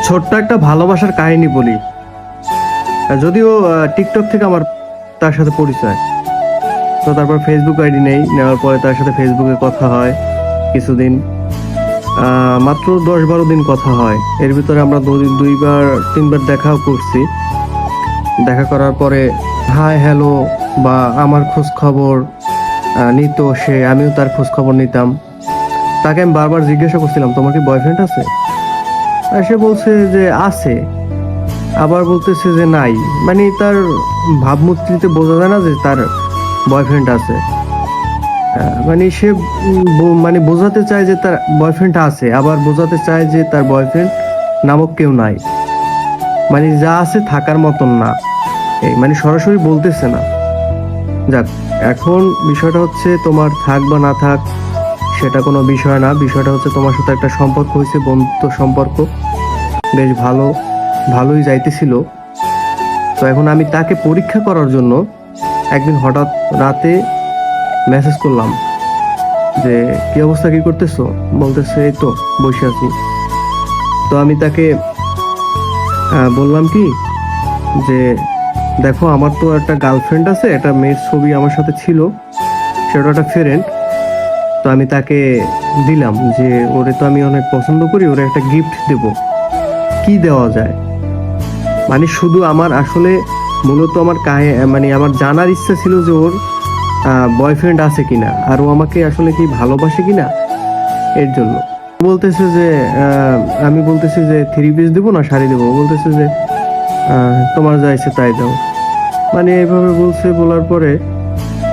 ছোট্ট একটা ভালোবাসার কাহিনী বলি। যদিও টিকটক থেকে আমার তার সাথে পরিচয়, তো তারপর ফেসবুক আইডি নেওয়ার পরে তার সাথে ফেসবুকে কথা হয় কিছুদিন। মাত্র 10-12 দিন কথা হয়, এর ভিতরে আমরা দুইবার তিনবার দেখাও করছি। দেখা করার পরে হাই হ্যালো বা আমার খোঁজ খবর নিত সে, আমিও তার খোঁজ খবর নিতাম। তাকে আমি বারবার জিজ্ঞাসা করছিলাম, তোমার কি বয়ফ্রেন্ড আছে? আর সে বলছে যে আছে, আবার বলতেছে যে নাই। মানে তার ভাবমূর্তিতে বোঝা যায় না যে তার বয়ফ্রেন্ড আছে। মানে সে মানে বোঝাতে চায় যে তার বয়ফ্রেন্ড আছে, আবার বোঝাতে চায় যে তার বয়ফ্রেন্ড নামক কেউ নাই। মানে যা আছে থাকার মতন না, এই মানে সরাসরি বলতেছে না। যাক, এখন বিষয়টা হচ্ছে তোমার থাক বা না থাক সেটা কোনো বিষয় না। বিষয়টা হচ্ছে তোমার সাথে একটা সম্পর্ক হয়েছে, বন্ধুত্ব সম্পর্ক, বেশ ভালোই যাইতেছিল। তো এখন আমি তাকে পরীক্ষা করার জন্য একদিন হঠাৎ রাতে মেসেজ করলাম যে কি অবস্থা, কি করতেছো? বলতেছে এই তো বসে আছি। তো আমি তাকে বললাম কি যে দেখো, আমার তো একটা গার্লফ্রেন্ড আছে, একটা মেয়ের ছবি আমার সাথে ছিল, সেটা একটা ফ্রেন্ড। তো আমি তাকে দিলাম যে ওরে তো আমি অনেক পছন্দ করি, ওরে একটা গিফট দেব। কি দেওয়া যায়? মানে শুধু আমার আসলে মূলত আমার মানে আমার জানার ইচ্ছা ছিল যে ওর বয়ফ্রেন্ড আছে কিনা, আর ও আমাকে আসলে কি ভালোবাসে কিনা, এর জন্য। বলতেছে যে আমি বলতেছি যে 3 পিস দেবো না শাড়ি দেবো? ও বলতেছে যে তোমার যা ইচ্ছে তাই দাও। মানে এইভাবে বলছে, বলার পরে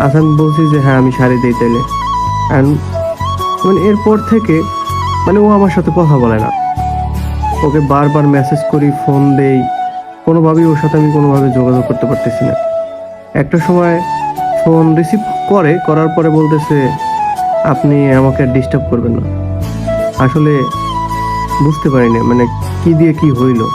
আচ্ছা আমি বলছি যে হ্যাঁ আমি শাড়ি দিই তাইলে। And মানে এরপর থেকে মানে ও আমার সাথে কথা বলে না। ওকে বারবার মেসেজ করি, ফোন দেই, কোনোভাবেই ওর সাথে আমি কোনোভাবে যোগাযোগ করতে পারতেছি না। একটা সময় ফোন রিসিভ করার পরে বলতেছে আপনি আমাকে ডিস্টার্ব করবেন না। আসলে বুঝতে পারি না মানে কি দিয়ে কি হইলো।